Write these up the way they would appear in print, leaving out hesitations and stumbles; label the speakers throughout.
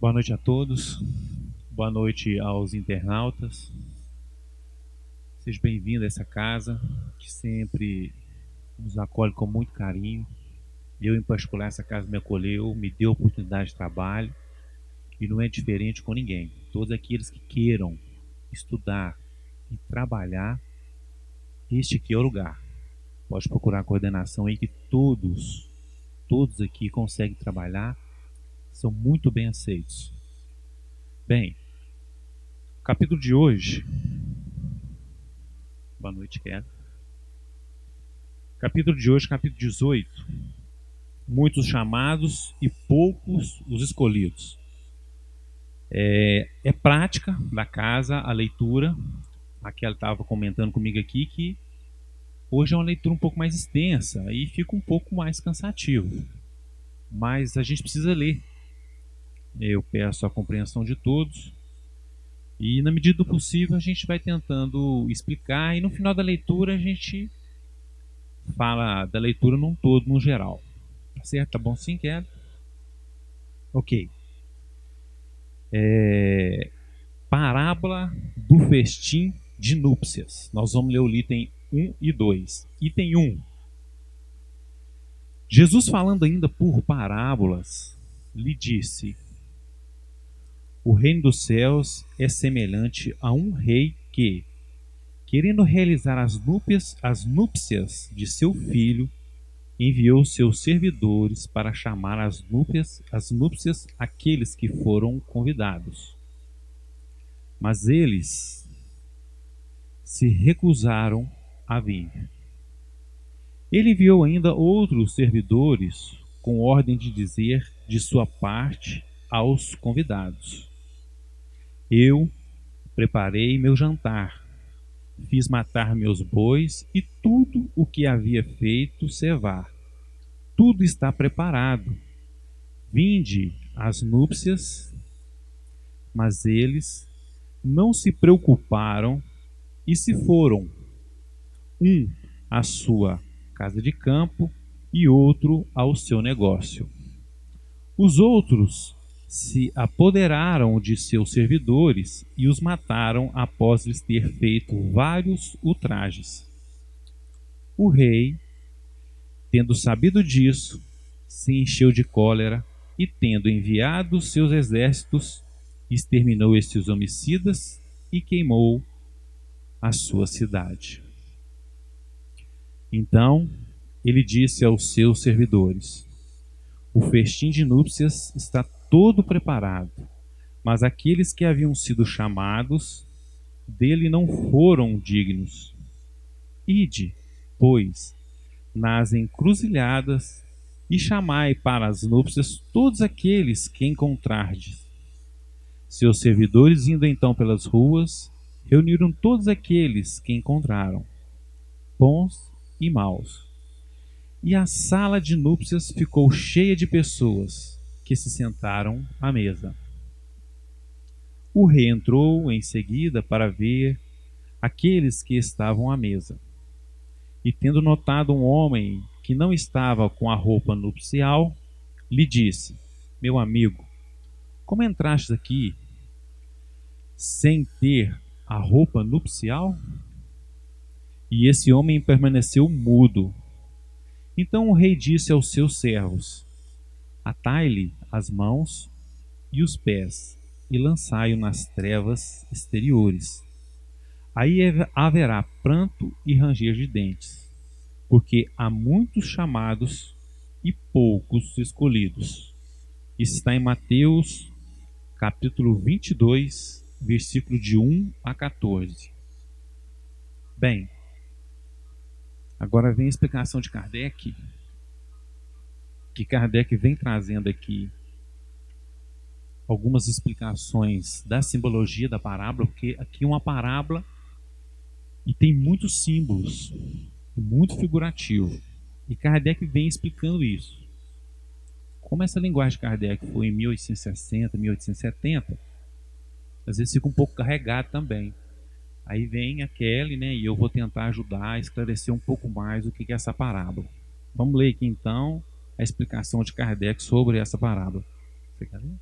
Speaker 1: Boa noite a todos, boa noite aos internautas. Seja bem-vindo a essa casa, que sempre nos acolhe com muito carinho. Eu, em particular, essa casa me acolheu, me deu oportunidade de trabalho e não é diferente com ninguém. Todos aqueles que queiram estudar e trabalhar, este aqui é o lugar. Pode procurar a coordenação aí que todos aqui conseguem trabalhar, são muito bem aceitos. Bem, o capítulo de hoje. Boa noite, Kelly. Capítulo de hoje, capítulo 18. Muitos chamados e poucos os escolhidos. É prática da casa a leitura. A Kelly estava comentando comigo aqui que hoje é uma leitura um pouco mais extensa e fica um pouco mais cansativo. Mas a gente precisa ler. Eu peço a compreensão de todos. E na medida do possível a gente vai tentando explicar e no final da leitura a gente fala da leitura num todo, no geral. Tá certo? Tá bom sim, Kelly? Ok. Parábola do festim de núpcias. Nós vamos ler o item 1 e 2. Item 1. Jesus, falando ainda por parábolas, lhe disse: o reino dos céus é semelhante a um rei que, querendo realizar as núpcias de seu filho, enviou seus servidores para chamar às núpcias aqueles que foram convidados. Mas eles se recusaram a vir. Ele enviou ainda outros servidores com ordem de dizer de sua parte aos convidados: eu preparei meu jantar, fiz matar meus bois e tudo o que havia feito cevar. Tudo está preparado. Vinde às núpcias. Mas eles não se preocuparam e se foram, um à sua casa de campo e outro ao seu negócio. Os outros se apoderaram de seus servidores e os mataram após lhes ter feito vários ultrajes. O rei, tendo sabido disso, se encheu de cólera e, tendo enviado seus exércitos, exterminou estes homicidas e queimou a sua cidade. Então ele disse aos seus servidores: o festim de núpcias está todo preparado, mas aqueles que haviam sido chamados dele não foram dignos. Ide, pois, nas encruzilhadas e chamai para as núpcias todos aqueles que encontrardes. Seus servidores, indo então pelas ruas, reuniram todos aqueles que encontraram, bons e maus. E a sala de núpcias ficou cheia de pessoas que se sentaram à mesa. O rei entrou em seguida para ver aqueles que estavam à mesa. E tendo notado um homem que não estava com a roupa nupcial, lhe disse: meu amigo, como entraste aqui sem ter a roupa nupcial? E esse homem permaneceu mudo. Então o rei disse aos seus servos: atai-lhe as mãos e os pés e lançai-o nas trevas exteriores. Aí haverá pranto e ranger de dentes, porque há muitos chamados e poucos escolhidos. Isso está em Mateus, capítulo 22, versículo de 1 a 14. Bem, agora vem a explicação de Kardec, que Kardec vem trazendo aqui algumas explicações da simbologia da parábola, porque aqui é uma parábola e tem muitos símbolos, muito figurativo. E Kardec vem explicando isso. Como essa linguagem de Kardec foi em 1860, 1870, às vezes fica um pouco carregado também. Aí vem a Kelly, né, e eu vou tentar ajudar a esclarecer um pouco mais o que é essa parábola. Vamos ler aqui então a explicação de Kardec sobre essa parábola. Você quer ler?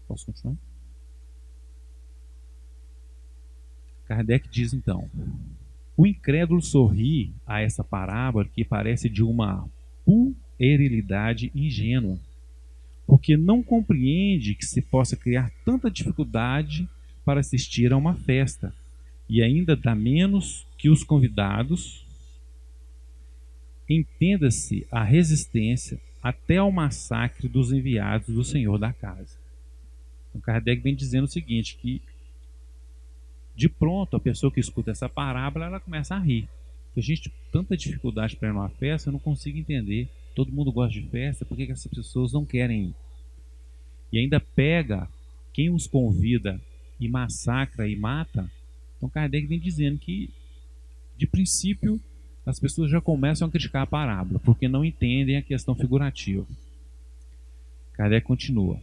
Speaker 1: Posso continuar? Kardec diz então: o incrédulo sorri a essa parábola que parece de uma puerilidade ingênua, porque não compreende que se possa criar tanta dificuldade para assistir a uma festa, e ainda dá menos que os convidados, entenda-se a resistência até ao massacre dos enviados do Senhor da casa. Então Kardec vem dizendo o seguinte, que de pronto a pessoa que escuta essa parábola, ela começa a rir. A gente tem tanta dificuldade para ir numa festa, eu não consigo entender. Todo mundo gosta de festa, por que essas pessoas não querem ir? E ainda pega quem os convida e massacra e mata. Então Kardec vem dizendo que, de princípio, as pessoas já começam a criticar a parábola, porque não entendem a questão figurativa. Kardec continua: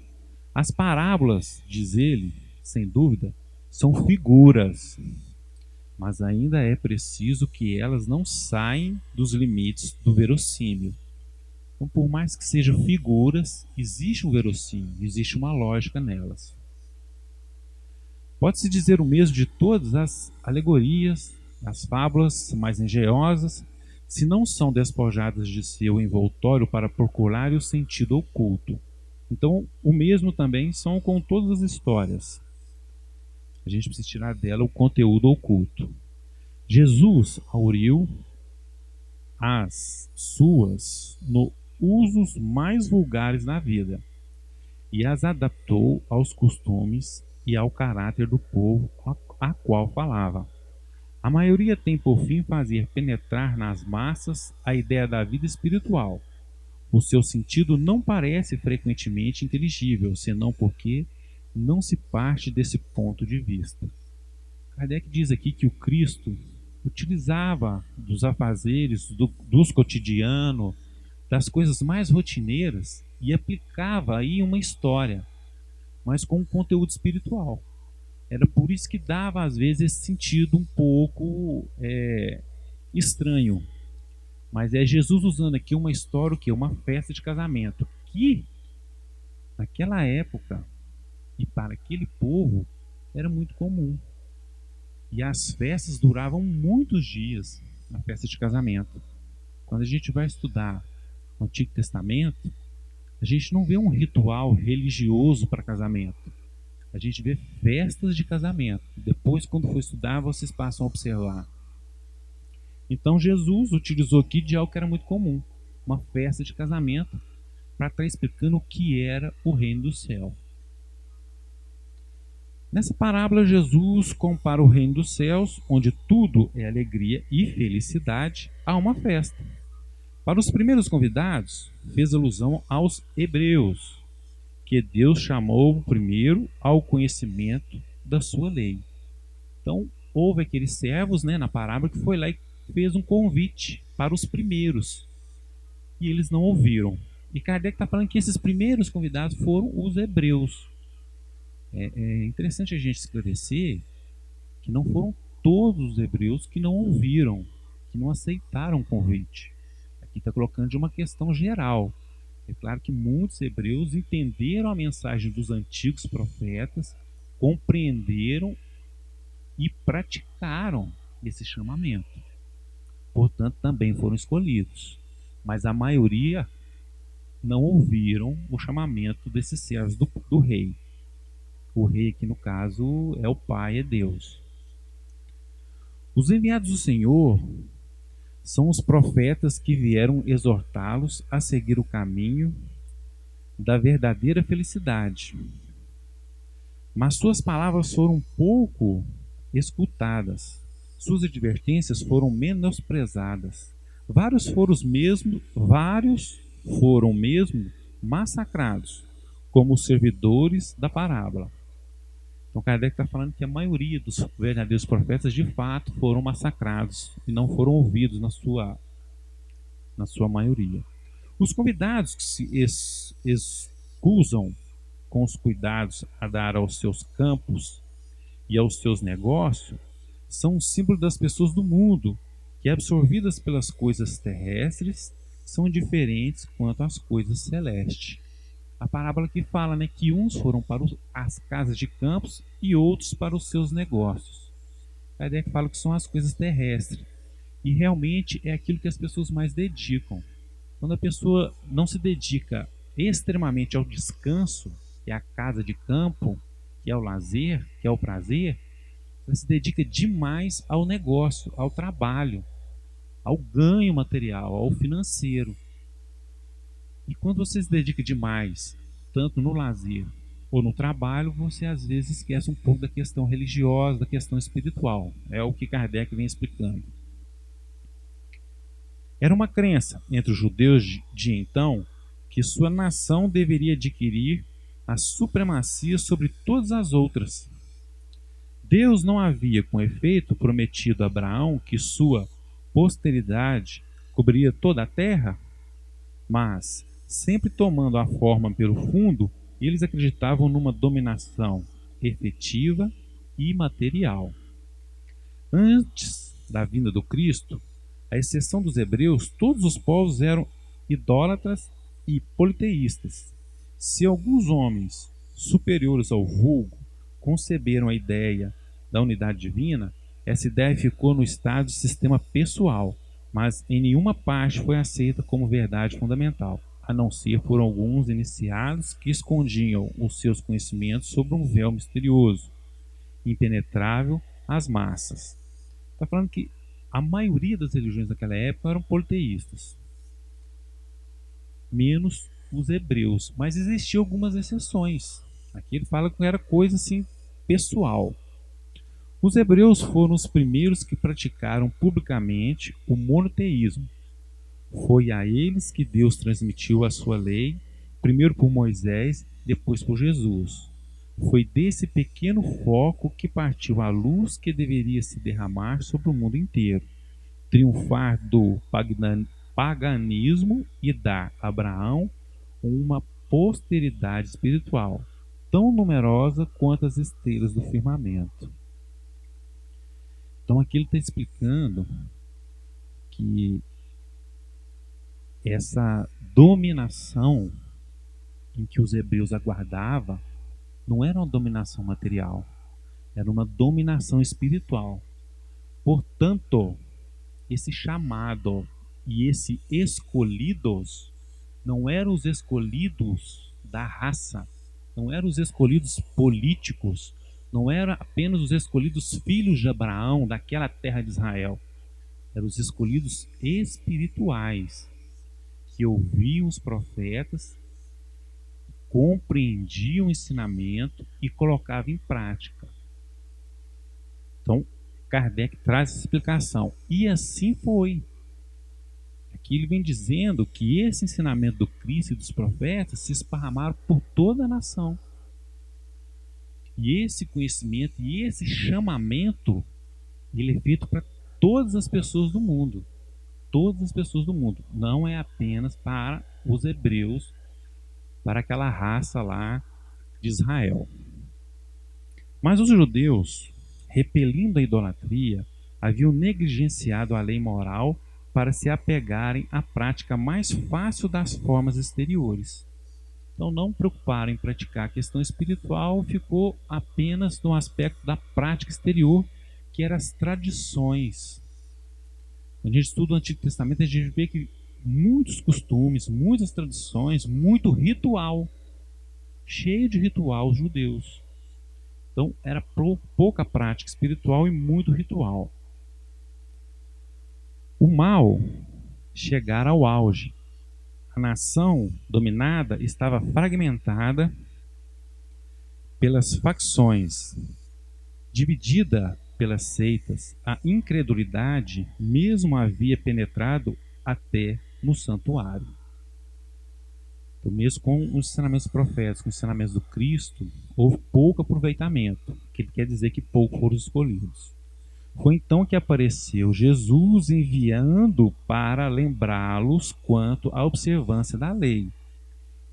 Speaker 1: as parábolas, diz ele, sem dúvida, são figuras, mas ainda é preciso que elas não saiam dos limites do verossímil. Então, por mais que sejam figuras, existe um verossímil, existe uma lógica nelas. Pode-se dizer o mesmo de todas as alegorias, as fábulas mais engenhosas, se não são despojadas de seu envoltório para procurar o sentido oculto. Então, o mesmo também são com todas as histórias. A gente precisa tirar dela o conteúdo oculto. Jesus auriu as suas no usos mais vulgares da vida e as adaptou aos costumes e ao caráter do povo a qual falava. A maioria tem por fim fazer penetrar nas massas a ideia da vida espiritual. O seu sentido não parece frequentemente inteligível, senão porque não se parte desse ponto de vista. Kardec diz aqui que o Cristo utilizava dos afazeres, dos cotidianos, das coisas mais rotineiras e aplicava aí uma história, mas com um conteúdo espiritual. Era por isso que dava às vezes esse sentido um pouco estranho. Mas é Jesus usando aqui uma história, o quê? Uma festa de casamento, que naquela época e para aquele povo era muito comum. E as festas duravam muitos dias, a festa de casamento. Quando a gente vai estudar o Antigo Testamento, a gente não vê um ritual religioso para casamento. A gente vê festas de casamento. Depois, quando for estudar, vocês passam a observar. Então, Jesus utilizou aqui de algo que era muito comum, uma festa de casamento, para estar explicando o que era o reino do céu. Nessa parábola, Jesus compara o reino dos céus, onde tudo é alegria e felicidade, a uma festa. Para os primeiros convidados, fez alusão aos hebreus, que Deus chamou primeiro ao conhecimento da sua lei. Então, houve aqueles servos, na parábola, que foi lá e fez um convite para os primeiros, e eles não ouviram. E Kardec está falando que esses primeiros convidados foram os hebreus. É interessante a gente esclarecer que não foram todos os hebreus que não ouviram, que não aceitaram o convite. Aqui está colocando de uma questão geral. É claro que muitos hebreus entenderam a mensagem dos antigos profetas, compreenderam e praticaram esse chamamento. Portanto, também foram escolhidos. Mas a maioria não ouviram o chamamento desses servos do rei. O rei aqui no caso é o Pai, é Deus. Os enviados do Senhor são os profetas que vieram exortá-los a seguir o caminho da verdadeira felicidade. Mas suas palavras foram pouco escutadas, suas advertências foram menosprezadas. Vários foram mesmo massacrados, como os servidores da parábola. Então Kardec está falando que a maioria dos verdadeiros profetas de fato foram massacrados e não foram ouvidos na sua maioria. Os convidados que se excusam com os cuidados a dar aos seus campos e aos seus negócios são um símbolo das pessoas do mundo que, absorvidas pelas coisas terrestres, são indiferentes quanto às coisas celestes. A parábola que fala, né, que uns foram para as casas de campos e outros para os seus negócios. Kardec fala que são as coisas terrestres. E realmente é aquilo que as pessoas mais dedicam. Quando a pessoa não se dedica extremamente ao descanso, que é a casa de campo, que é o lazer, que é o prazer, ela se dedica demais ao negócio, ao trabalho, ao ganho material, ao financeiro. E quando você se dedica demais, tanto no lazer ou no trabalho, você às vezes esquece um pouco da questão religiosa, da questão espiritual. É o que Kardec vem explicando. Era uma crença entre os judeus de então que sua nação deveria adquirir a supremacia sobre todas as outras. Deus não havia, com efeito, prometido a Abraão que sua posteridade cobriria toda a terra? Mas, sempre tomando a forma pelo fundo, eles acreditavam numa dominação efetiva e material. Antes da vinda do Cristo, à exceção dos hebreus, todos os povos eram idólatras e politeístas. Se alguns homens superiores ao vulgo conceberam a ideia da unidade divina, essa ideia ficou no estado de sistema pessoal, mas em nenhuma parte foi aceita como verdade fundamental, a não ser por alguns iniciados que escondiam os seus conhecimentos sob um véu misterioso, impenetrável às massas. Está falando que a maioria das religiões daquela época eram politeístas, menos os hebreus, mas existiam algumas exceções. Aqui ele fala que era coisa assim pessoal. Os hebreus foram os primeiros que praticaram publicamente o monoteísmo. Foi a eles que Deus transmitiu a sua lei, primeiro por Moisés, depois por Jesus. Foi desse pequeno foco que partiu a luz que deveria se derramar sobre o mundo inteiro, triunfar do paganismo e dar a Abraão uma posteridade espiritual, tão numerosa quanto as estrelas do firmamento. Então aqui ele está explicando que essa dominação em que os hebreus aguardavam não era uma dominação material, era uma dominação espiritual. Portanto, esse chamado e esse escolhidos não eram os escolhidos da raça, não eram os escolhidos políticos, não eram apenas os escolhidos filhos de Abraão, daquela terra de Israel. Eram os escolhidos espirituais, que ouviam os profetas, compreendiam o ensinamento e colocavam em prática. Então, Kardec traz essa explicação. E assim foi. Aqui ele vem dizendo que esse ensinamento do Cristo e dos profetas se esparramaram por toda a nação. E esse conhecimento e esse chamamento, ele é feito para todas as pessoas do mundo. Todas as pessoas do mundo. Não é apenas para os hebreus, para aquela raça lá de Israel. Mas os judeus, repelindo a idolatria, haviam negligenciado a lei moral para se apegarem à prática mais fácil das formas exteriores. Então, não preocuparam em praticar a questão espiritual, ficou apenas no aspecto da prática exterior, que eram as tradições. Quando a gente estuda o Antigo Testamento, a gente vê que muitos costumes, muitas tradições, muito ritual, cheio de ritual os judeus. Então, era pouca prática espiritual e muito ritual. O mal chegara ao auge. A nação dominada estava fragmentada pelas facções, dividida pelas seitas. A incredulidade mesmo havia penetrado até no santuário. Então, mesmo com os ensinamentos proféticos, com os ensinamentos do Cristo, houve pouco aproveitamento, que quer dizer que pouco foram escolhidos. Foi então que apareceu Jesus enviando para lembrá-los quanto à observância da lei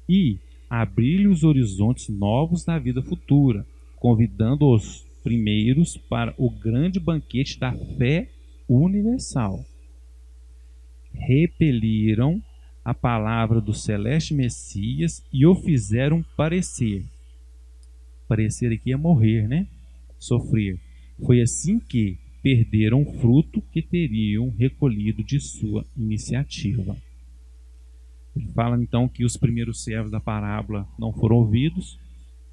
Speaker 1: e abrir-lhe os horizontes novos da vida futura, convidando os primeiros para o grande banquete da fé universal. Repeliram a palavra do celeste Messias e o fizeram parecer. Parecer aqui é morrer, né? Sofrer. Foi assim que perderam o fruto que teriam recolhido de sua iniciativa. Ele fala então que os primeiros servos da parábola não foram ouvidos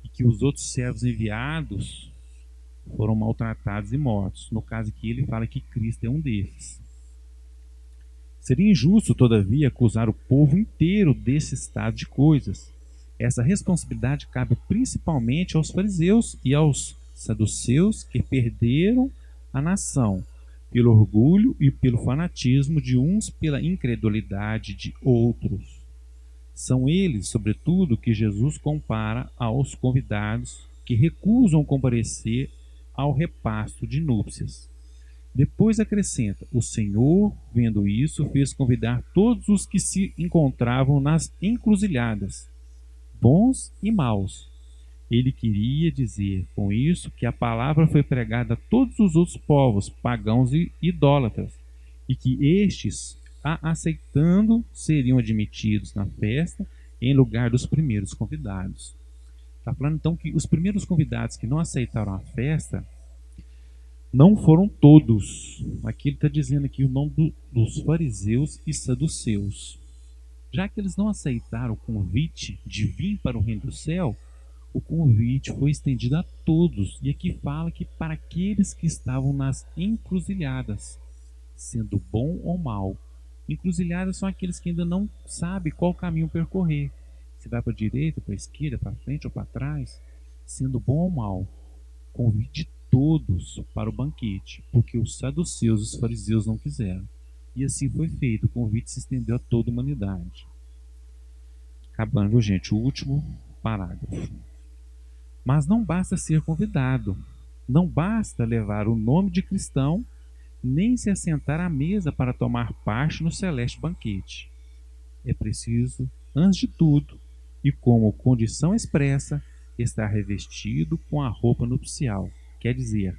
Speaker 1: e que os outros servos enviados foram maltratados e mortos. No caso aqui, ele fala que Cristo é um desses. Seria injusto, todavia, acusar o povo inteiro desse estado de coisas. Essa responsabilidade cabe principalmente aos fariseus e aos saduceus que perderam a nação pelo orgulho e pelo fanatismo de uns, pela incredulidade de outros. São eles, sobretudo, que Jesus compara aos convidados que recusam comparecer ao repasto de núpcias. Depois acrescenta: o Senhor, vendo isso, fez convidar todos os que se encontravam nas encruzilhadas, bons e maus. Ele queria dizer com isso que a palavra foi pregada a todos os outros povos, pagãos e idólatras, e que estes, a aceitando, seriam admitidos na festa em lugar dos primeiros convidados. Está falando então que os primeiros convidados que não aceitaram a festa não foram todos. Aqui ele está dizendo aqui o nome dos fariseus e saduceus. Já que eles não aceitaram o convite de vir para o reino do céu, o convite foi estendido a todos. E aqui fala que para aqueles que estavam nas encruzilhadas, sendo bom ou mal. Encruzilhadas são aqueles que ainda não sabem qual caminho percorrer. Se vai para a direita, para a esquerda, para frente ou para trás, sendo bom ou mal. Convide todos para o banquete, porque os saduceus e os fariseus não quiseram. E assim foi feito, o convite se estendeu a toda a humanidade. Acabando, gente, o último parágrafo. Mas não basta ser convidado, não basta levar o nome de cristão, nem se assentar à mesa para tomar parte no celeste banquete. É preciso, antes de tudo, e como condição expressa, estar revestido com a roupa nupcial, quer dizer,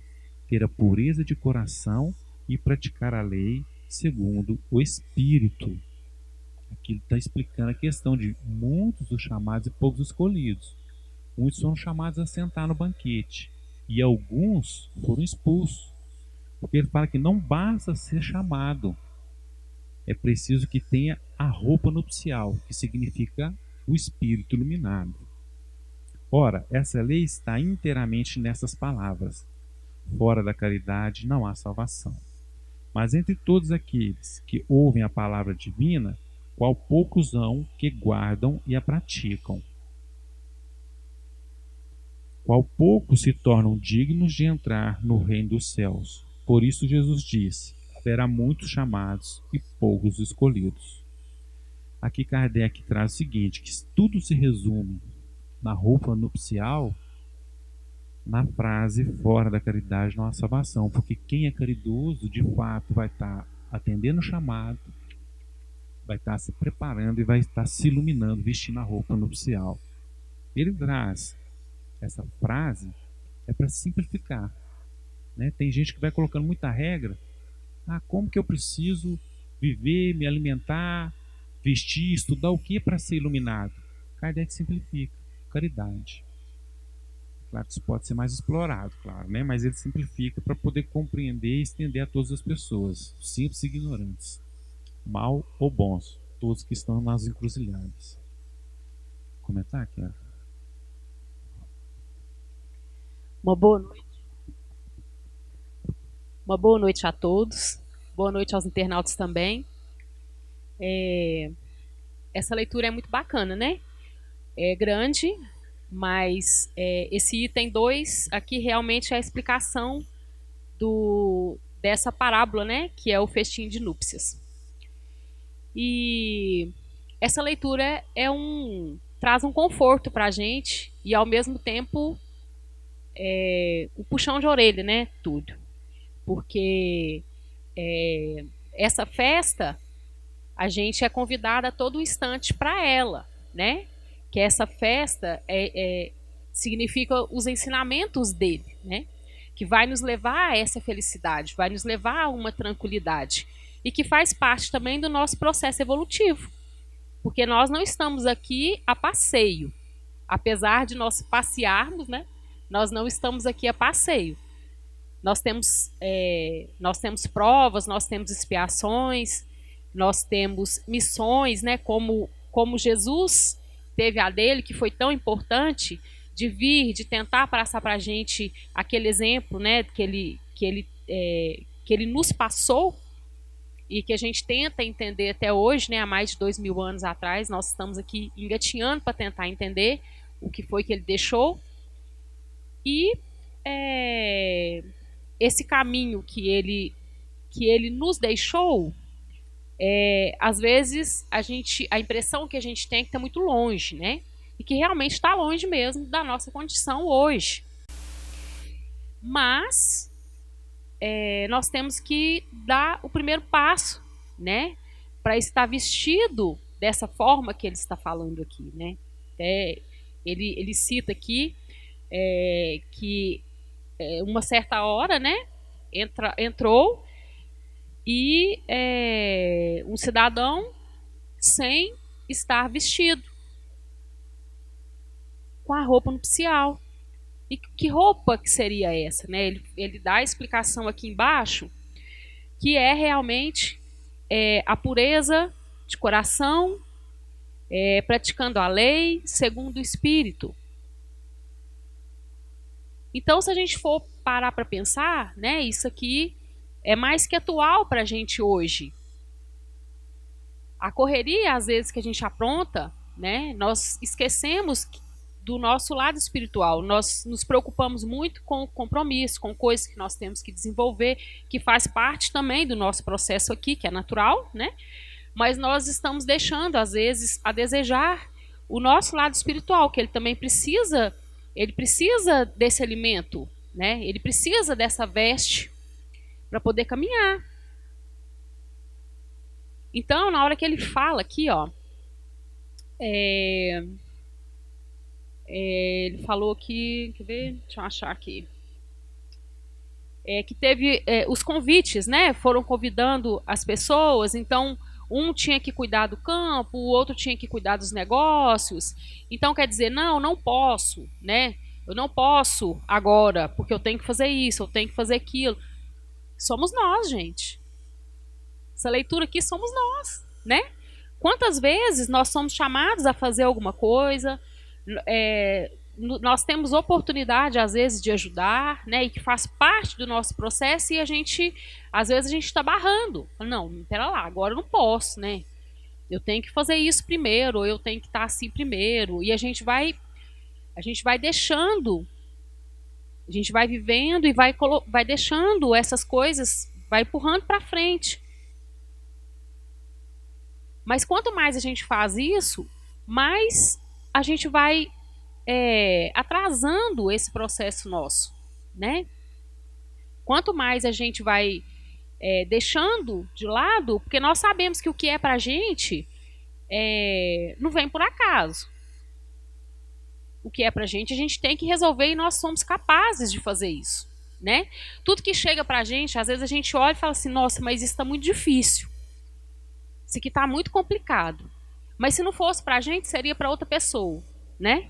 Speaker 1: ter a pureza de coração e praticar a lei segundo o Espírito. Aqui ele está explicando a questão de muitos os chamados e poucos escolhidos. Muitos foram chamados a sentar no banquete e alguns foram expulsos. Porque ele fala que não basta ser chamado, é preciso que tenha a roupa nupcial, que significa o Espírito iluminado. Ora, essa lei está inteiramente nessas palavras: fora da caridade não há salvação. Mas entre todos aqueles que ouvem a palavra divina, qual poucos hão que guardam e a praticam? Qual poucos se tornam dignos de entrar no reino dos céus? Por isso Jesus disse: haverá muitos chamados e poucos escolhidos. Aqui Kardec traz o seguinte, que tudo se resume na roupa nupcial, na frase fora da caridade não há salvação, porque quem é caridoso de fato vai estar atendendo o chamado, vai estar se preparando e vai estar se iluminando, vestindo a roupa nupcial. Ele traz essa frase para simplificar, né? Tem gente que vai colocando muita regra. Como que eu preciso viver, me alimentar, vestir, estudar o que para ser iluminado? Kardec simplifica: caridade. Claro que isso pode ser mais explorado, claro, né? Mas ele simplifica para poder compreender e estender a todas as pessoas, simples e ignorantes, mal ou bons, todos que estão nas encruzilhadas. Comentar aqui, ó.
Speaker 2: Uma boa noite. Uma boa noite a todos. Boa noite aos internautas também. Essa leitura é muito bacana, né? É grande, mas esse item 2 aqui realmente é a explicação dessa parábola, né? Que é o festim de núpcias. E essa leitura traz um conforto para a gente e ao mesmo tempo um puxão de orelha, né? Tudo. Porque essa festa a gente é convidada a todo instante para ela, né? Que essa festa significa os ensinamentos dele, né? Que vai nos levar a essa felicidade, vai nos levar a uma tranquilidade e que faz parte também do nosso processo evolutivo, Porque nós não estamos aqui a passeio. Apesar de nós passearmos, né? Nós não estamos aqui a passeio. Nós temos provas, nós temos expiações, nós temos missões, né? Como Jesus teve a dele, que foi tão importante, de vir, de tentar passar para a gente aquele exemplo, né? Que ele nos passou e que a gente tenta entender até hoje, né? Há mais de 2000 anos atrás, nós estamos aqui engatinhando para tentar entender o que foi que ele deixou. E esse caminho que ele nos deixou, às vezes a impressão que a gente tem é que está muito longe, né? E que realmente está longe mesmo da nossa condição hoje. Mas nós temos que dar o primeiro passo, né? Para estar vestido dessa forma que ele está falando aqui, né? Ele cita aqui que uma certa hora, né? Entrou e um cidadão sem estar vestido com a roupa nupcial. E que roupa que seria essa, né? Ele dá a explicação aqui embaixo, que é realmente a pureza de coração, praticando a lei segundo o Espírito. Então, se a gente for parar para pensar, né, isso aqui é mais que atual para a gente hoje. A correria, às vezes, que a gente apronta, né, nós esquecemos do nosso lado espiritual. Nós nos preocupamos muito com o compromisso, com coisas que nós temos que desenvolver, que faz parte também do nosso processo aqui, que é natural, né? Mas nós estamos deixando, às vezes, a desejar o nosso lado espiritual, que ele também precisa desse alimento, né? Ele precisa dessa veste para poder caminhar. Então, na hora que ele fala aqui, ó, ele falou que, quer ver? Deixa eu achar aqui. Que teve os convites, né? Foram convidando as pessoas, então um tinha que cuidar do campo, o outro tinha que cuidar dos negócios. Então quer dizer, não posso, né? Eu não posso agora, porque eu tenho que fazer isso, eu tenho que fazer aquilo. Somos nós, gente. Essa leitura aqui somos nós, né? Quantas vezes nós somos chamados a fazer alguma coisa, nós temos oportunidade, às vezes, de ajudar, né, e que faz parte do nosso processo, e às vezes a gente está barrando. Não, pera lá, agora eu não posso, né? Eu tenho que fazer isso primeiro, ou eu tenho que estar assim primeiro, e a gente vai deixando, a gente vai vivendo e vai deixando essas coisas, vai empurrando para frente. Mas quanto mais a gente faz isso, mais a gente vai atrasando esse processo nosso, né? Quanto mais a gente vai deixando de lado, porque nós sabemos que o que é pra gente não vem por acaso. O que é pra gente, a gente tem que resolver e nós somos capazes de fazer isso, né? Tudo que chega pra gente, às vezes a gente olha e fala assim, nossa, mas isso tá muito difícil. Isso aqui tá muito complicado. Mas se não fosse pra gente, seria pra outra pessoa, né?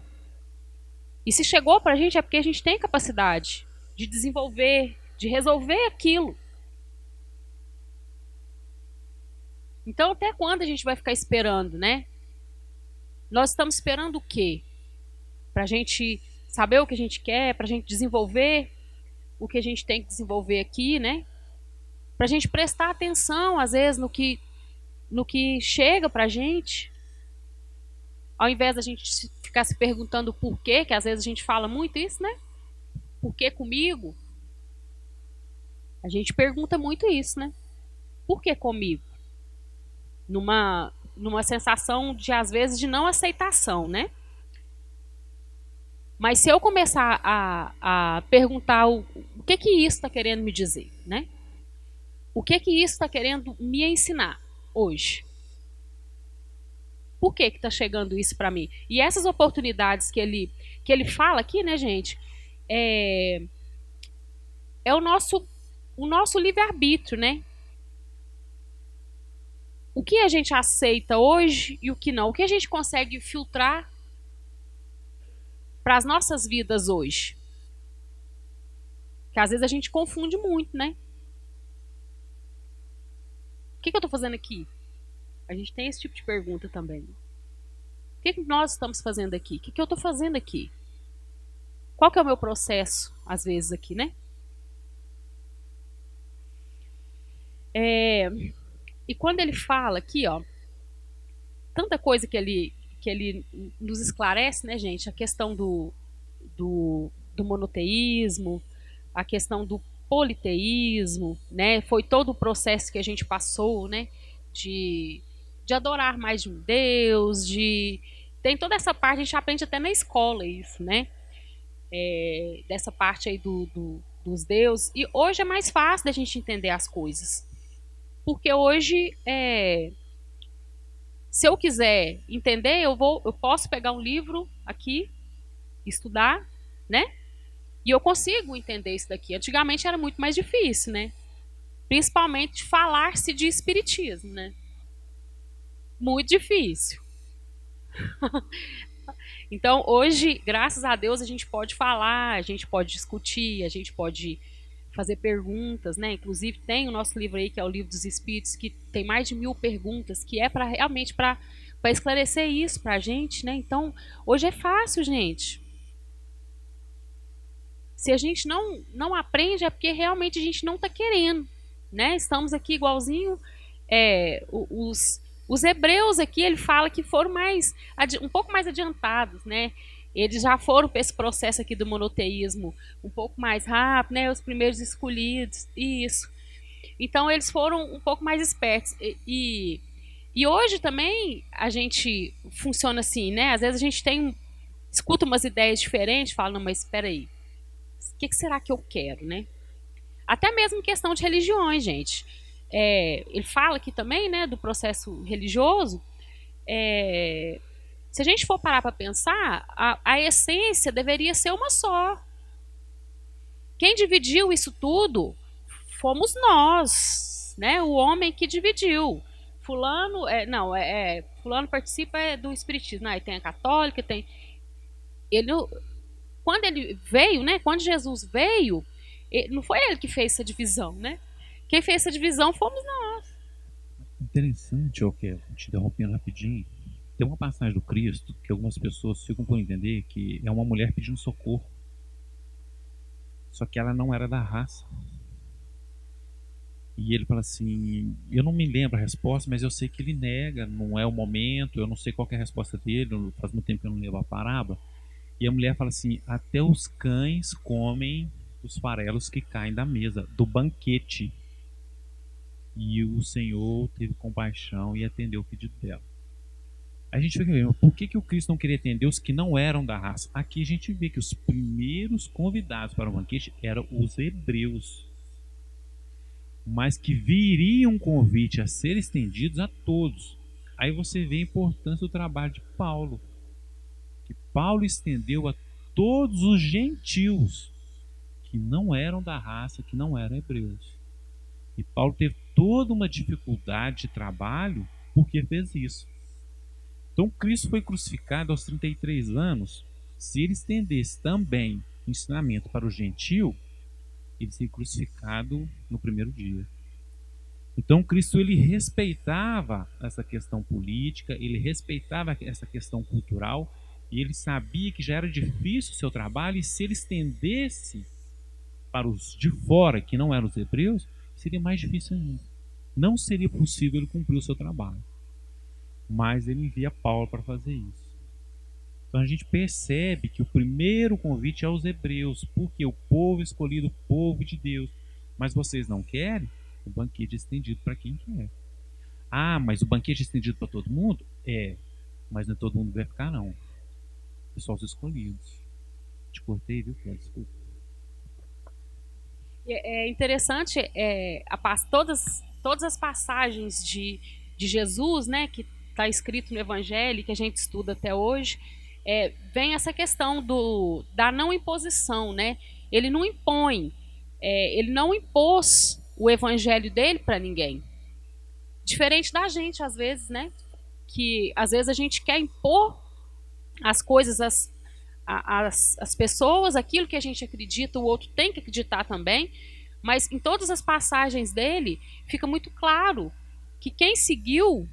Speaker 2: E se chegou pra gente é porque a gente tem capacidade de desenvolver, de resolver aquilo. Então, até quando a gente vai ficar esperando, né? Nós estamos esperando o quê? Pra gente saber o que a gente quer, pra gente desenvolver o que a gente tem que desenvolver aqui, né? Pra gente prestar atenção, às vezes, no que chega pra gente, ao invés da gente ficar se perguntando por quê, que às vezes a gente fala muito isso, né? Por que comigo? A gente pergunta muito isso, né? Por que comigo? Numa sensação de, às vezes, de não aceitação, né? Mas se eu começar a perguntar o que isso está querendo me dizer, né? O que isso está querendo me ensinar hoje? Por que está chegando isso para mim? E essas oportunidades que ele fala aqui, né, gente, é o nosso livre-arbítrio, né? o que a gente aceita hoje e o que não. O que a gente consegue filtrar para as nossas vidas hoje. Que às vezes a gente confunde muito, né? O que eu estou fazendo aqui? A gente tem esse tipo de pergunta também. O que nós estamos fazendo aqui? O que eu estou fazendo aqui? Qual que é o meu processo, às vezes, aqui, né? E quando ele fala aqui, ó, tanta coisa que ele nos esclarece, né, gente? A questão do monoteísmo, a questão do politeísmo, né? Foi todo o processo que a gente passou, né? De adorar mais de um Deus, tem toda essa parte, a gente aprende até na escola isso, né? Dessa parte aí dos deuses. E hoje é mais fácil da gente entender as coisas. Porque hoje, se eu quiser entender, eu posso pegar um livro aqui, estudar, né? E eu consigo entender isso daqui. Antigamente era muito mais difícil, né? Principalmente falar-se de espiritismo, né? Muito difícil. Então, hoje, graças a Deus, a gente pode falar, a gente pode discutir, a gente pode fazer perguntas, né? Inclusive, tem o nosso livro aí, que é o Livro dos Espíritos, que tem mais de 1000 perguntas, que é realmente para esclarecer isso para a gente, né? Então, hoje é fácil, gente. Se a gente não aprende, é porque realmente a gente não está querendo, né? Estamos aqui igualzinho os hebreus aqui, ele fala que foram um pouco mais adiantados, né? Eles já foram para esse processo aqui do monoteísmo um pouco mais rápido, né? Os primeiros escolhidos, isso. Então, eles foram um pouco mais espertos. E hoje também a gente funciona assim, né? Às vezes a gente escuta umas ideias diferentes, fala, não, mas espera aí, o que será que eu quero, né? Até mesmo questão de religiões, gente. Ele fala aqui também, né, do processo religioso. Se a gente for parar para pensar, a essência deveria ser uma só. Quem dividiu isso tudo fomos nós, né? O homem que dividiu. Fulano, fulano participa do espiritismo. Aí tem a católica, tem quando ele veio, né? Quando Jesus veio, não foi ele que fez essa divisão, né? Quem fez essa divisão fomos nós.
Speaker 1: Interessante, ok, te interrompendo rapidinho. Tem uma passagem do Cristo que algumas pessoas ficam por entender que é uma mulher pedindo socorro. Só que ela não era da raça. E ele fala assim, eu não me lembro a resposta, mas eu sei que ele nega, não é o momento, eu não sei qual é a resposta dele, faz muito tempo que eu não levo a parábola. E a mulher fala assim, até os cães comem os farelos que caem da mesa, do banquete. E o Senhor teve compaixão e atendeu o pedido dela. A gente fica vendo, por que o Cristo não queria atender os que não eram da raça? Aqui a gente vê que os primeiros convidados para o banquete eram os hebreus, mas que viria um convite a ser estendidos a todos. Aí você vê a importância do trabalho de Paulo, que Paulo estendeu a todos os gentios que não eram da raça, que não eram hebreus. E Paulo teve toda uma dificuldade de trabalho porque fez isso. Então Cristo foi crucificado aos 33 anos. Se ele estendesse também o ensinamento para o gentil, ele seria crucificado no primeiro dia. Então Cristo ele respeitava essa questão política, ele respeitava essa questão cultural, e ele sabia que já era difícil o seu trabalho, e se ele estendesse para os de fora, que não eram os hebreus, seria mais difícil ainda. Não seria possível ele cumprir o seu trabalho. Mas ele envia Paulo para fazer isso. Então a gente percebe que o primeiro convite é aos hebreus, porque o povo escolhido, o povo de Deus. Mas vocês não querem? O banquete é estendido para quem quer. Ah, mas o banquete é estendido para todo mundo? Mas não é todo mundo que vai ficar, não. Só os escolhidos. Te cortei, viu, Cléo? Desculpa.
Speaker 2: É interessante todas as passagens de Jesus, né, que está escrito no Evangelho, que a gente estuda até hoje, vem essa questão da não imposição, né? Ele não impõe, ele não impôs o Evangelho dele para ninguém. Diferente da gente, às vezes, né? Que às vezes a gente quer impor as coisas às pessoas, aquilo que a gente acredita, o outro tem que acreditar também. Mas em todas as passagens dele, fica muito claro que quem seguiu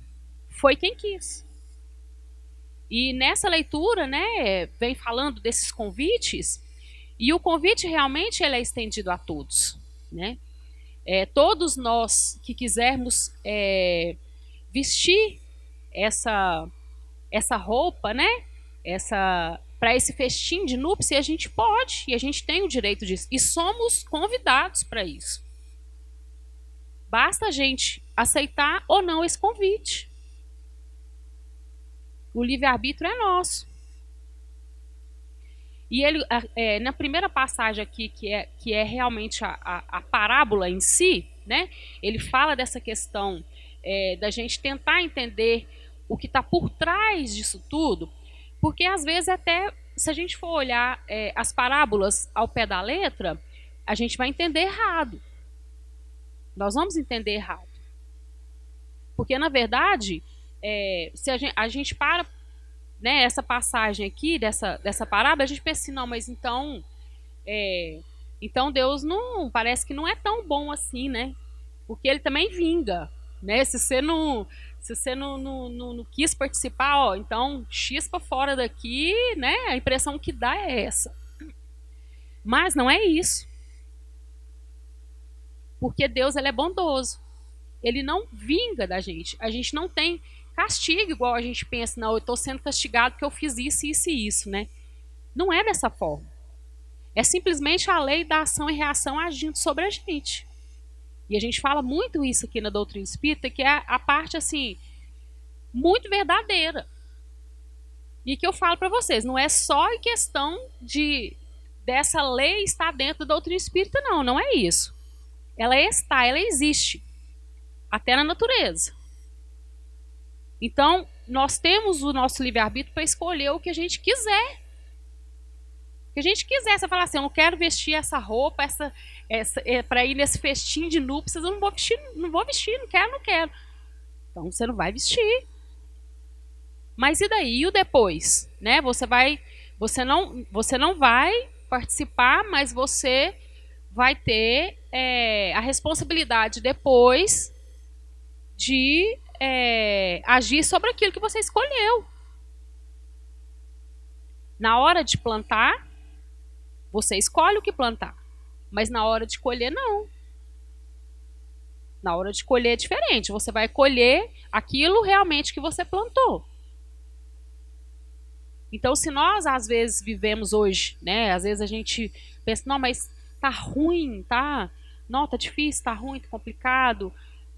Speaker 2: foi quem quis. E nessa leitura, né, vem falando desses convites, e o convite realmente ele é estendido a todos, né? Todos nós que quisermos vestir essa roupa, né? Para esse festim de núpcia, a gente pode e a gente tem o direito disso. E somos convidados para isso. Basta a gente aceitar ou não esse convite. O livre-arbítrio é nosso. E ele, na primeira passagem aqui, que é realmente a parábola em si, né? Ele fala dessa questão da gente tentar entender o que está por trás disso tudo, porque às vezes até, se a gente for olhar as parábolas ao pé da letra, a gente vai entender errado. Nós vamos entender errado. Porque, na verdade, se a gente para, né, essa passagem aqui, dessa parábola, a gente pensa assim, não, mas então Deus não parece que não é tão bom assim, né? Porque ele também vinga, né? Se você não quis participar, ó, então chispa fora daqui, né? A impressão que dá é essa. Mas não é isso. Porque Deus ele é bondoso. Ele não vinga da gente. A gente não tem castigo igual a gente pensa, não, eu estou sendo castigado porque eu fiz isso, isso e isso, né? Não é dessa forma. É simplesmente a lei da ação e reação agindo sobre a gente. E a gente fala muito isso aqui na doutrina espírita, que é a parte, assim, muito verdadeira. E que eu falo para vocês, não é só em questão dessa lei estar dentro da doutrina espírita, não. Não é isso. Ela existe. Até na natureza. Então, nós temos o nosso livre-arbítrio para escolher o que a gente quiser. O que a gente quiser. Você falar assim, eu não quero vestir essa roupa, para ir nesse festim de núpcias, eu não vou vestir, não quero. Então, você não vai vestir. Mas e daí? E o depois? Né? Você não vai participar, mas você vai ter a responsabilidade depois de agir sobre aquilo que você escolheu. Na hora de plantar, você escolhe o que plantar. Mas na hora de colher, não. Na hora de colher é diferente. Você vai colher aquilo realmente que você plantou. Então, se nós, às vezes, vivemos hoje, né? Às vezes a gente pensa, não, mas tá ruim, tá? Não, tá difícil, tá ruim, tá complicado.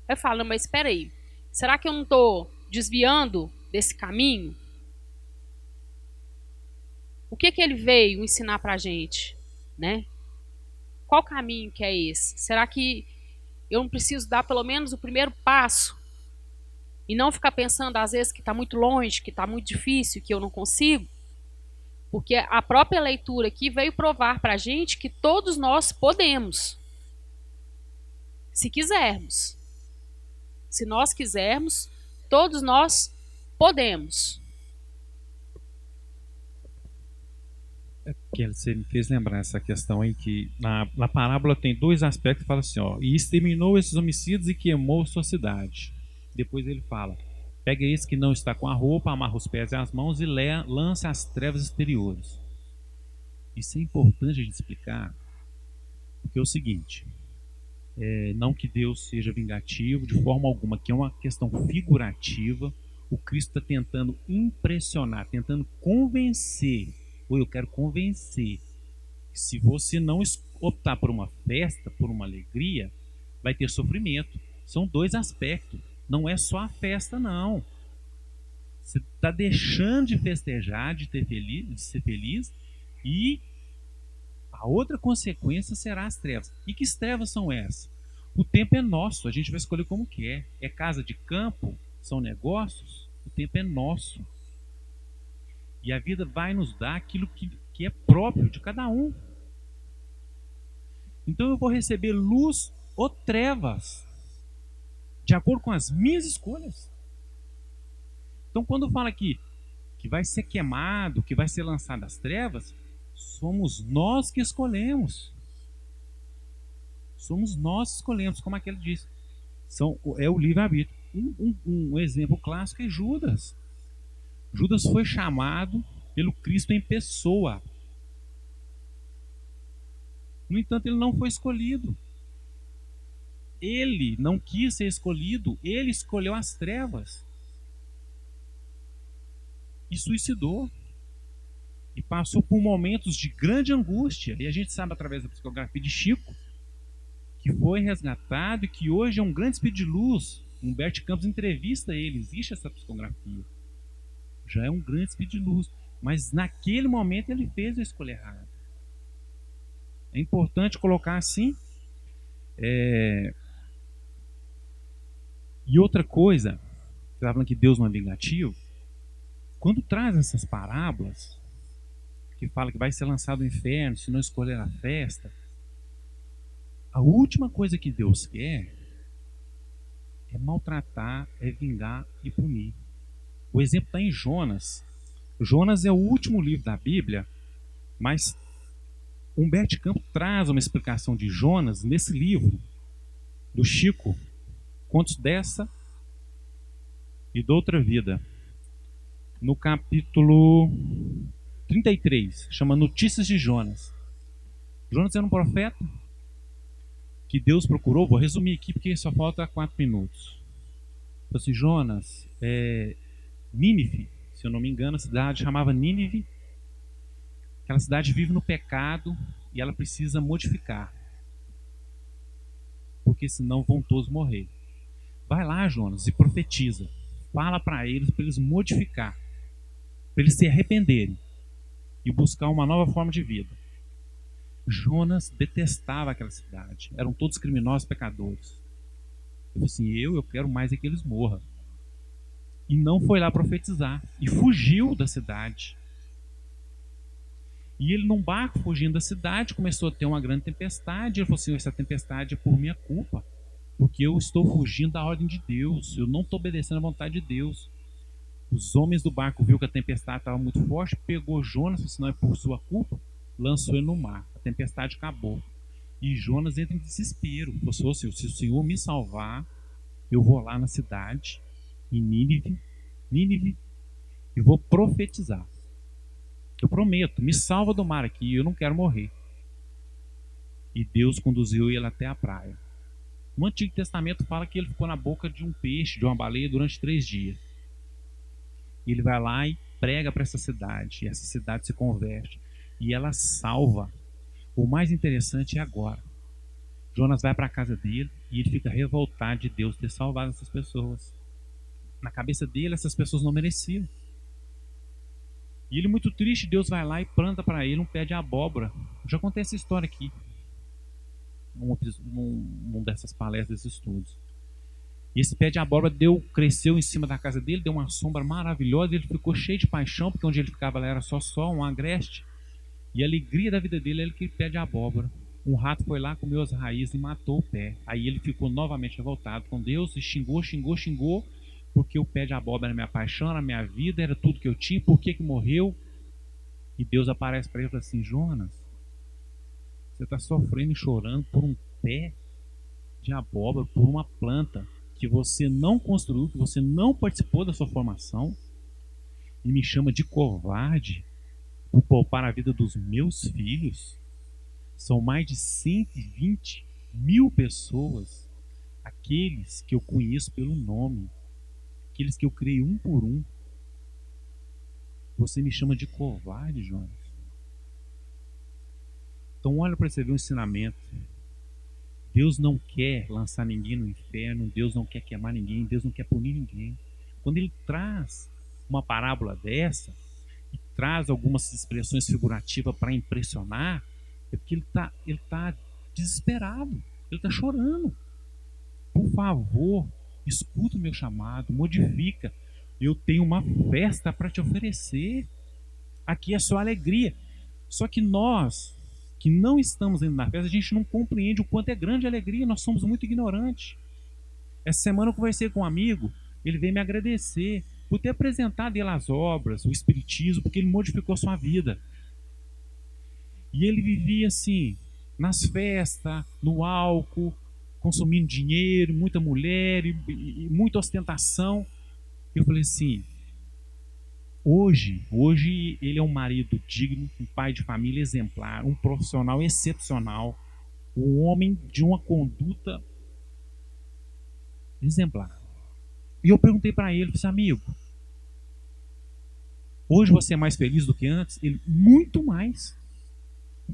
Speaker 2: Eu falo, mas espera aí. Será que eu não estou desviando desse caminho? O que ele veio ensinar para a gente? Né? Qual caminho que é esse? Será que eu não preciso dar pelo menos o primeiro passo? E não ficar pensando, às vezes, que está muito longe, que está muito difícil, que eu não consigo? Porque a própria leitura aqui veio provar para a gente que todos nós podemos. Se quisermos. Se nós quisermos, todos nós podemos.
Speaker 1: Você me fez lembrar essa questão aí que na parábola tem dois aspectos que fala assim, ó, e exterminou esses homicídios e queimou sua cidade. Depois ele fala, pega esse que não está com a roupa, amarra os pés e as mãos e lança às trevas exteriores. Isso é importante a gente explicar, porque é o seguinte, não que Deus seja vingativo de forma alguma, que é uma questão figurativa. O Cristo está tentando impressionar, tentando convencer, ou eu quero convencer, que se você não optar por uma festa, por uma alegria, vai ter sofrimento. São dois aspectos, não é só a festa, não. Você está deixando de festejar, de ser feliz, e a outra consequência será as trevas. E que trevas são essas? O tempo é nosso, a gente vai escolher como quer. É casa de campo? São negócios? O tempo é nosso. E a vida vai nos dar aquilo que é próprio de cada um. Então eu vou receber luz ou trevas. de acordo com as minhas escolhas. Então, quando fala que vai ser queimado, que vai ser lançado às trevas, somos nós que escolhemos. Somos nós que escolhemos, como aquele diz. É o livre-arbítrio. Um exemplo clássico é Judas. Judas foi chamado pelo Cristo em pessoa. No entanto, ele não foi escolhido. Ele não quis ser escolhido, ele escolheu as trevas. E suicidou. E passou por momentos de grande angústia. E a gente sabe através da psicografia de Chico que foi resgatado e que hoje é um grande espírito de luz. Humberto Campos entrevista ele, existe essa psicografia. Já é um grande espírito de luz. Mas naquele momento ele fez a escolha errada. É importante colocar assim. E outra coisa, você estava falando que Deus não é vingativo. Quando traz essas parábolas, que fala que vai ser lançado no inferno se não escolher a festa, a última coisa que Deus quer é maltratar, é vingar e punir. O exemplo está em Jonas. Jonas é o último livro da Bíblia, mas Humberto Campos traz uma explicação de Jonas nesse livro do Chico, Contos dessa e de outra vida, no capítulo 33, chama Notícias de Jonas. Jonas era um profeta que Deus procurou. Vou resumir aqui porque só falta 4 minutos. Então, assim, Jonas, Nínive, se eu não me engano, a cidade chamava Nínive. Aquela cidade vive no pecado e ela precisa modificar, porque senão vão todos morrer. Vai lá, Jonas, e profetiza. Fala para eles modificar, para eles se arrependerem e buscar uma nova forma de vida. Jonas detestava aquela cidade. Eram todos criminosos, pecadores. Ele falou assim, eu quero mais é que eles morram. E não foi lá profetizar. E fugiu da cidade. E ele num barco fugindo da cidade começou a ter uma grande tempestade. Ele falou assim, essa tempestade é por minha culpa, porque eu estou fugindo da ordem de Deus. Eu não estou obedecendo à vontade de Deus. Os homens do barco viram que a tempestade estava muito forte, pegou Jonas, se não é por sua culpa, lançou ele no mar. A tempestade acabou. E Jonas entra em desespero. Falou assim, se o Senhor me salvar, eu vou lá na cidade, em Nínive, e vou profetizar. Eu prometo, me salva do mar aqui, eu não quero morrer. E Deus conduziu ele até a praia. No Antigo Testamento fala que ele ficou na boca de um peixe, de uma baleia, durante 3 dias. E ele vai lá e prega para essa cidade. E essa cidade se converte. E ela salva. O mais interessante é agora. Jonas vai para a casa dele e ele fica revoltado de Deus ter salvado essas pessoas. Na cabeça dele, essas pessoas não mereciam. E ele, muito triste, Deus vai lá e planta para ele um pé de abóbora. Eu já contei essa história aqui, num dessas palestras, desses estudos. E esse pé de abóbora cresceu em cima da casa dele, deu uma sombra maravilhosa, e ele ficou cheio de paixão, porque onde ele ficava lá era só sol, um agreste. E a alegria da vida dele era aquele pé de abóbora. Um rato foi lá, comeu as raízes e matou o pé. Aí ele ficou novamente revoltado com Deus e xingou, porque o pé de abóbora era minha paixão, era minha vida, era tudo que eu tinha, por que morreu? E Deus aparece para ele e fala assim, Jonas, você está sofrendo e chorando por um pé de abóbora, por uma planta que você não construiu, que você não participou da sua formação, e me chama de covarde por poupar a vida dos meus filhos. São mais de 120 mil pessoas, aqueles que eu conheço pelo nome, aqueles que eu criei um por um. Você me chama de covarde, Jonas. Então olha para você ver o ensinamento. Deus não quer lançar ninguém no inferno, Deus não quer queimar ninguém, Deus não quer punir ninguém. Quando ele traz uma parábola dessa, e traz algumas expressões figurativas para impressionar, é porque ele tá desesperado, ele está chorando. Por favor, escuta o meu chamado, modifica. Eu tenho uma festa para te oferecer. Aqui é só alegria. Só que nós, que não estamos indo na festa, a gente não compreende o quanto é grande a alegria. Nós somos muito ignorantes. Essa semana eu conversei com um amigo, ele veio me agradecer por ter apresentado ele as obras, o espiritismo, porque ele modificou a sua vida. E ele vivia assim, nas festas, no álcool, consumindo dinheiro, muita mulher e muita ostentação. Eu falei assim, hoje ele é um marido digno, um pai de família exemplar, um profissional excepcional, um homem de uma conduta exemplar. E eu perguntei para ele, falei assim, amigo, hoje você é mais feliz do que antes? Ele, muito mais.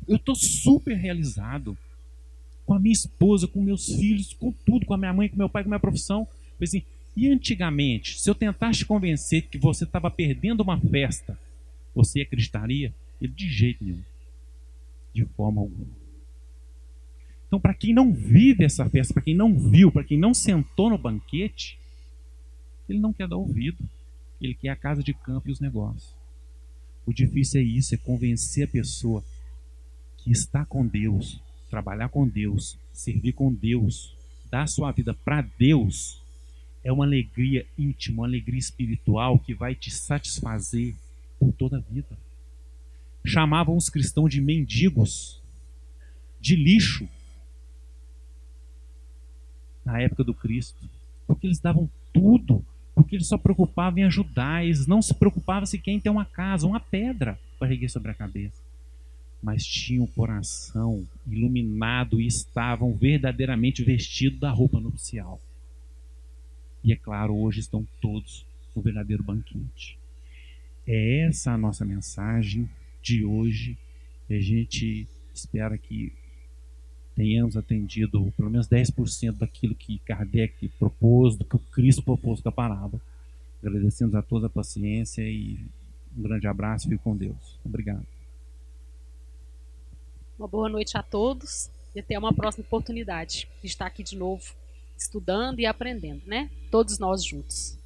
Speaker 1: Eu estou super realizado com a minha esposa, com meus filhos, com tudo, com a minha mãe, com meu pai, com a minha profissão. Falei assim, e antigamente, se eu tentasse te convencer que você estava perdendo uma festa, você acreditaria? Ele, de jeito nenhum. De forma alguma. Então, para quem não vive essa festa, para quem não viu, para quem não sentou no banquete, ele não quer dar ouvido. Ele quer a casa de campo e os negócios. O difícil é isso, é convencer a pessoa que está com Deus, trabalhar com Deus, servir com Deus, dar sua vida para Deus, é uma alegria íntima, uma alegria espiritual que vai te satisfazer por toda a vida. Chamavam os cristãos de mendigos, de lixo, na época do Cristo, porque eles davam tudo, porque eles só preocupavam em ajudar, eles não se preocupavam se quem tem uma casa, uma pedra para erguer sobre a cabeça, mas tinham o coração iluminado e estavam verdadeiramente vestidos da roupa nupcial. E é claro, hoje estão todos no verdadeiro banquete. É essa a nossa mensagem de hoje, e a gente espera que tenhamos atendido pelo menos 10% daquilo que Kardec propôs, do que o Cristo propôs com a palavra. Agradecemos a todos a paciência e um grande abraço, fique com Deus. Obrigado.
Speaker 2: Uma boa noite a todos e até uma próxima oportunidade de estar aqui de novo, estudando e aprendendo, né? Todos nós juntos.